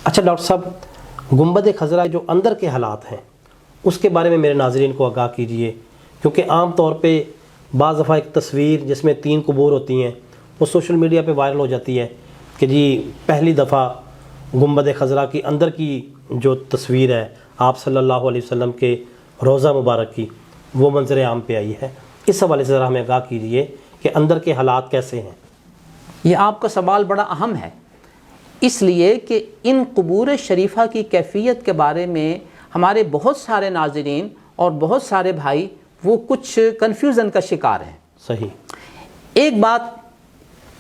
اچھا ڈاکٹر صاحب، گنبد خضرا جو اندر کے حالات ہیں اس کے بارے میں میرے ناظرین کو آگاہ کیجئے، کیونکہ عام طور پہ بعض دفعہ ایک تصویر جس میں 3 قبور ہوتی ہیں وہ سوشل میڈیا پہ وائرل ہو جاتی ہے کہ جی پہلی دفعہ گنبد خضرا کی اندر کی جو تصویر ہے آپ صلی اللہ علیہ وسلم کے روضہ مبارک کی، وہ منظر عام پہ آئی ہے۔ اس حوالے سے ذرا ہمیں آگاہ کیجئے کہ اندر کے حالات کیسے ہیں۔ یہ آپ کا سوال بڑا اہم ہے، اس لیے کہ ان قبور شریفہ کی کیفیت کے بارے میں ہمارے بہت سارے ناظرین اور بہت سارے بھائی وہ کچھ کنفیوژن کا شکار ہیں۔ صحیح۔ ایک بات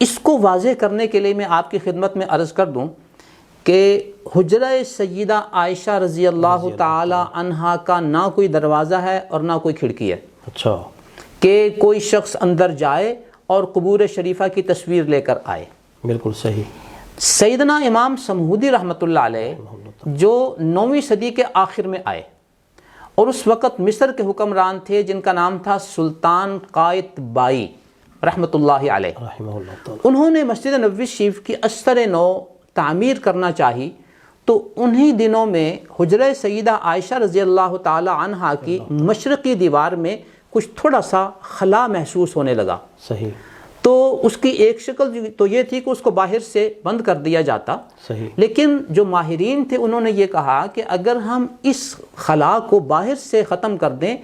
اس کو واضح کرنے کے لیے میں آپ کی خدمت میں عرض کر دوں کہ حجرہ سیدہ عائشہ رضی اللہ تعالی عنہا کا نہ کوئی دروازہ ہے اور نہ کوئی کھڑکی ہے، اچھا، کہ کوئی شخص اندر جائے اور قبور شریفہ کی تصویر لے کر آئے۔ بالکل صحیح۔ سیدنا امام سمہودی رحمۃ اللہ علیہ جو 9ویں صدی کے آخر میں آئے اور اس وقت مصر کے حکمران تھے جن کا نام تھا سلطان قائت بائی رحمۃ اللہ علیہ، رحمہ اللہ تعالی۔ انہوں نے مسجد نبوی شریف کی اثر نو تعمیر کرنا چاہی تو انہی دنوں میں حجرہ سیدہ عائشہ رضی اللہ تعالی عنہا کی مشرقی دیوار میں کچھ تھوڑا سا خلا محسوس ہونے لگا۔ صحیح۔ تو اس کی ایک شکل تو یہ تھی کہ اس کو باہر سے بند کر دیا جاتا، صحیح۔ لیکن جو ماہرین تھے انہوں نے یہ کہا کہ اگر ہم اس خلا کو باہر سے ختم کر دیں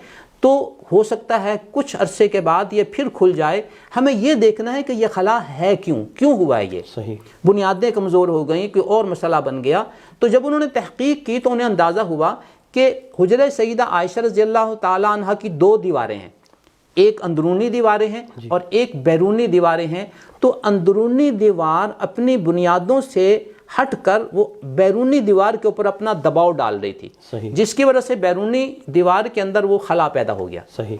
تو ہو سکتا ہے کچھ عرصے کے بعد یہ پھر کھل جائے، ہمیں یہ دیکھنا ہے کہ یہ خلا ہے کیوں ہوا ہے یہ، صحیح۔ بنیادیں کمزور ہو گئیں، کوئی اور مسئلہ بن گیا۔ تو جب انہوں نے تحقیق کی تو انہیں اندازہ ہوا کہ حجرہ سیدہ عائشہ رضی اللہ تعالی عنہا کی 2 دیواریں ہیں، ایک اندرونی دیواریں ہیں اور ایک بیرونی دیواریں ہیں۔ تو اندرونی دیوار اپنی بنیادوں سے ہٹ کر وہ بیرونی دیوار کے اوپر اپنا دباؤ ڈال رہی تھی، صحیح۔ جس کی وجہ سے بیرونی دیوار کے اندر وہ خلا پیدا ہو گیا۔ صحیح۔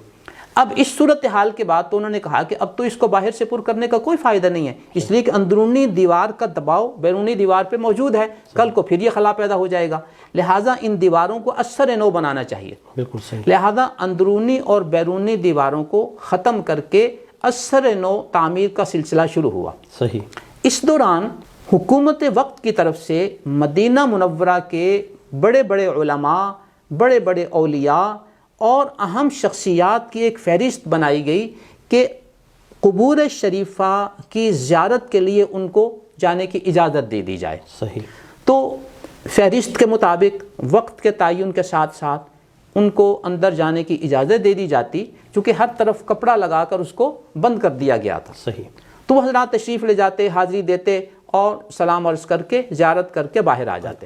اب اس صورتحال کے بعد تو انہوں نے کہا کہ اب تو اس کو باہر سے پر کرنے کا کوئی فائدہ نہیں ہے، اس لیے کہ اندرونی دیوار کا دباؤ بیرونی دیوار پہ موجود ہے، کل کو پھر یہ خلا پیدا ہو جائے گا، لہٰذا ان دیواروں کو اثر نو بنانا چاہیے۔ بالکل صحیح۔ لہذا اندرونی اور بیرونی دیواروں کو ختم کر کے اثر نو تعمیر کا سلسلہ شروع ہوا۔ صحیح۔ اس دوران حکومت وقت کی طرف سے مدینہ منورہ کے بڑے بڑے علماء، بڑے بڑے اولیاء اور اہم شخصیات کی ایک فہرست بنائی گئی کہ قبور شریفہ کی زیارت کے لیے ان کو جانے کی اجازت دے دی جائے۔ صحیح۔ تو فہرست کے مطابق وقت کے تعین کے ساتھ ساتھ ان کو اندر جانے کی اجازت دے دی جاتی، چونکہ ہر طرف کپڑا لگا کر اس کو بند کر دیا گیا تھا۔ صحیح۔ تو وہ حضرات تشریف لے جاتے، حاضری دیتے اور سلام عرض کر کے زیارت کر کے باہر آ جاتے۔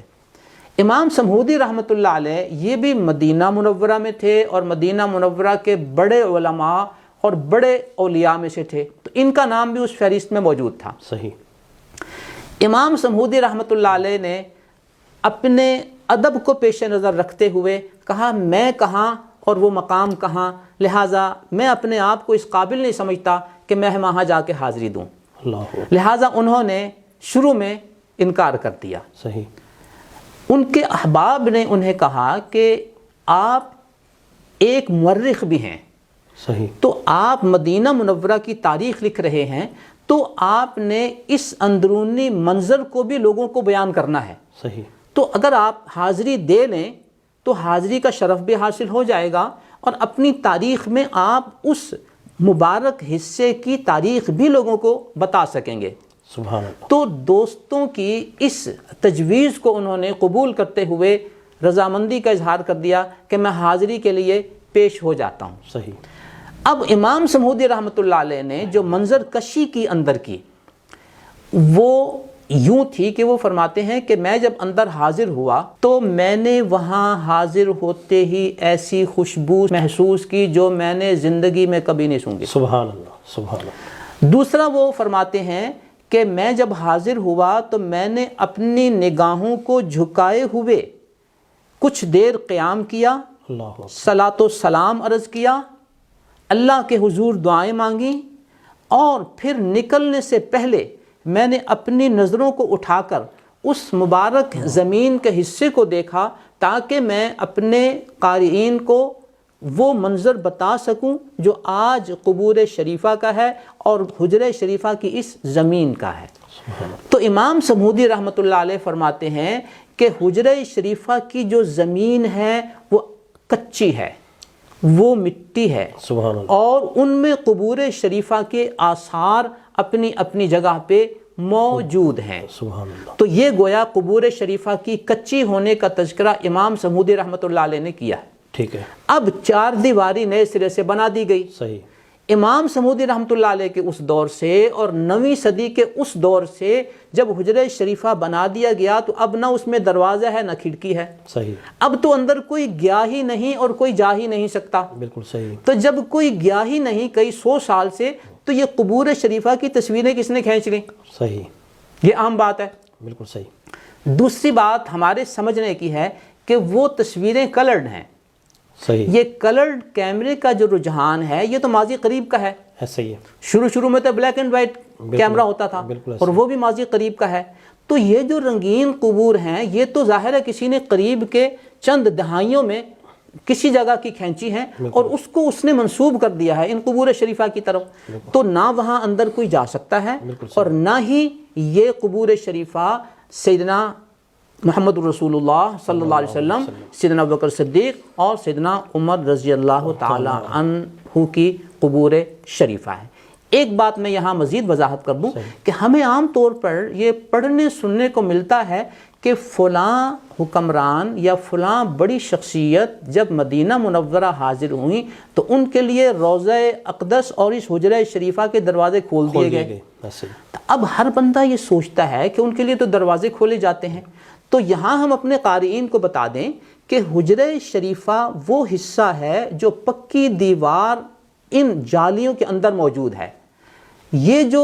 امام سمہودی رحمۃ اللہ علیہ یہ بھی مدینہ منورہ میں تھے اور مدینہ منورہ کے بڑے علماء اور بڑے اولیاء میں سے تھے، تو ان کا نام بھی اس فہرست میں موجود تھا۔ صحیح۔ امام سمہودی رحمۃ اللہ علیہ نے اپنے ادب کو پیش نظر رکھتے ہوئے کہا میں کہاں اور وہ مقام کہاں، لہٰذا میں اپنے آپ کو اس قابل نہیں سمجھتا کہ میں وہاں جا کے حاضری دوں، اللہ۔ لہٰذا انہوں نے شروع میں انکار کر دیا۔ صحیح۔ ان کے احباب نے انہیں کہا کہ آپ ایک مورخ بھی ہیں، صحیح۔ تو آپ مدینہ منورہ کی تاریخ لکھ رہے ہیں تو آپ نے اس اندرونی منظر کو بھی لوگوں کو بیان کرنا ہے، صحیح۔ تو اگر آپ حاضری دے لیں تو حاضری کا شرف بھی حاصل ہو جائے گا اور اپنی تاریخ میں آپ اس مبارک حصے کی تاریخ بھی لوگوں کو بتا سکیں گے۔ سبحان اللہ۔ تو دوستوں کی اس تجویز کو انہوں نے قبول کرتے ہوئے رضامندی کا اظہار کر دیا کہ میں حاضری کے لیے پیش ہو جاتا ہوں۔ صحیح۔ اب امام سمہودی رحمۃ اللہ علیہ نے جو منظر کشی کی اندر کی وہ یوں تھی کہ وہ فرماتے ہیں کہ میں جب اندر حاضر ہوا تو میں نے وہاں حاضر ہوتے ہی ایسی خوشبو محسوس کی جو میں نے زندگی میں کبھی نہیں سونگھی۔ سبحان اللہ۔ سبحان اللہ۔ دوسرا وہ فرماتے ہیں کہ میں جب حاضر ہوا تو میں نے اپنی نگاہوں کو جھکائے ہوئے کچھ دیر قیام کیا، اللہ۔ صلاۃ و سلام عرض کیا، اللہ کے حضور دعائیں مانگیں، اور پھر نکلنے سے پہلے میں نے اپنی نظروں کو اٹھا کر اس مبارک زمین کے حصے کو دیکھا تاکہ میں اپنے قارئین کو وہ منظر بتا سکوں جو آج قبور شریفہ کا ہے اور حجرہ شریفہ کی اس زمین کا ہے۔ تو امام سمودی رحمۃ اللہ علیہ فرماتے ہیں کہ حجرہ شریفہ کی جو زمین ہے وہ کچی ہے، وہ مٹی ہے، سبحان اللہ، اور ان میں قبور شریفہ کے آثار اپنی اپنی جگہ پہ موجود ہیں۔ سبحان اللہ، تو یہ گویا قبور شریفہ کی کچی ہونے کا تذکرہ امام سمودی رحمۃ اللہ علیہ نے کیا ہے۔ ٹھیک ہے، اب چار دیواری نئے سرے سے بنا دی گئی۔ صحیح، امام سمودی رحمۃ اللہ علیہ کے اس دور سے اور 9ویں صدی کے اس دور سے جب حجرہ شریفہ بنا دیا گیا تو اب نہ اس میں دروازہ ہے نہ کھڑکی ہے، صحیح، اب تو اندر کوئی گیا ہی نہیں اور کوئی جا ہی نہیں سکتا۔ بالکل صحیح، تو جب کوئی گیا ہی نہیں کئی 100 سال سے، تو یہ قبور شریفہ کی تصویریں کس نے کھینچ لیں؟ صحیح، یہ عام بات ہے۔ بالکل صحیح، دوسری بات ہمارے سمجھنے کی ہے کہ وہ تصویریں کلرڈ ہیں۔ صحیح، یہ کلرڈ کیمرے کا جو رجحان ہے یہ تو ماضی قریب کا ہے۔ ایسا ہی ہے، شروع میں تو بلیک اینڈ وائٹ کیمرہ ہوتا تھا، بالکل ایسا اور وہ بھی ماضی قریب کا ہے۔ تو یہ جو رنگین قبور ہیں یہ تو ظاہر ہے کسی نے قریب کے چند دہائیوں میں کسی جگہ کی کھینچی ہیں اور اس کو اس نے منسوب کر دیا ہے ان قبور شریفہ کی طرف، تو نہ وہاں اندر کوئی جا سکتا ہے اور نہ ہی یہ قبور شریفہ سیدنا محمد رسول اللہ صلی اللہ علیہ وسلم، سیدنا ابوبکر صدیق اور سیدنا عمر رضی اللہ تعالی عنہ کی قبور شریفہ ہے۔ ایک بات میں یہاں مزید وضاحت کر دوں کہ ہمیں عام طور پر یہ پڑھنے سننے کو ملتا ہے کہ فلاں حکمران یا فلاں بڑی شخصیت جب مدینہ منورہ حاضر ہوئیں تو ان کے لیے روضہ اقدس اور اس حجرہ شریفہ کے دروازے کھول دیے گئے۔ ایسے ہی، اب ہر بندہ یہ سوچتا ہے کہ ان کے لیے تو دروازے کھولے جاتے ہیں۔ تو یہاں ہم اپنے قارئین کو بتا دیں کہ حجرہ شریفہ وہ حصہ ہے جو پکی دیوار ان جالیوں کے اندر موجود ہے۔ یہ جو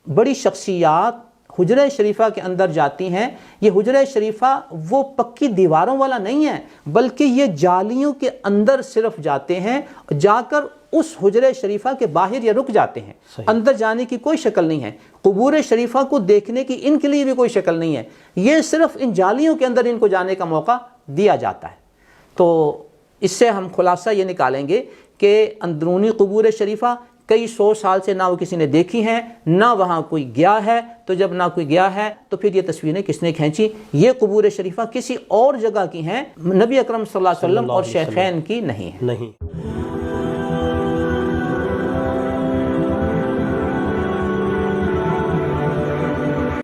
بڑی شخصیات حجرہ شریفہ کے اندر جاتی ہیں، یہ حجرہ شریفہ وہ پکی دیواروں والا نہیں ہے، بلکہ یہ جالیوں کے اندر صرف جاتے ہیں، جا کر اس حجرہ شریفہ کے باہر یہ رک جاتے ہیں۔ اندر جانے کی کوئی شکل نہیں ہے، قبور شریفہ کو دیکھنے کی ان کے لیے بھی کوئی شکل نہیں ہے، یہ صرف ان جالیوں کے اندر ان کو جانے کا موقع دیا جاتا ہے۔ تو اس سے ہم خلاصہ یہ نکالیں گے کہ اندرونی قبور شریفہ کئی 100 سال سے نہ وہ کسی نے دیکھی ہیں نہ وہاں کوئی گیا ہے، تو جب نہ کوئی گیا ہے تو پھر یہ تصویریں کس نے کھینچی؟ یہ قبور شریفہ کسی اور جگہ کی ہیں، نبی اکرم صلی اللہ علیہ وسلم اور شیخین کی نہیں ہیں۔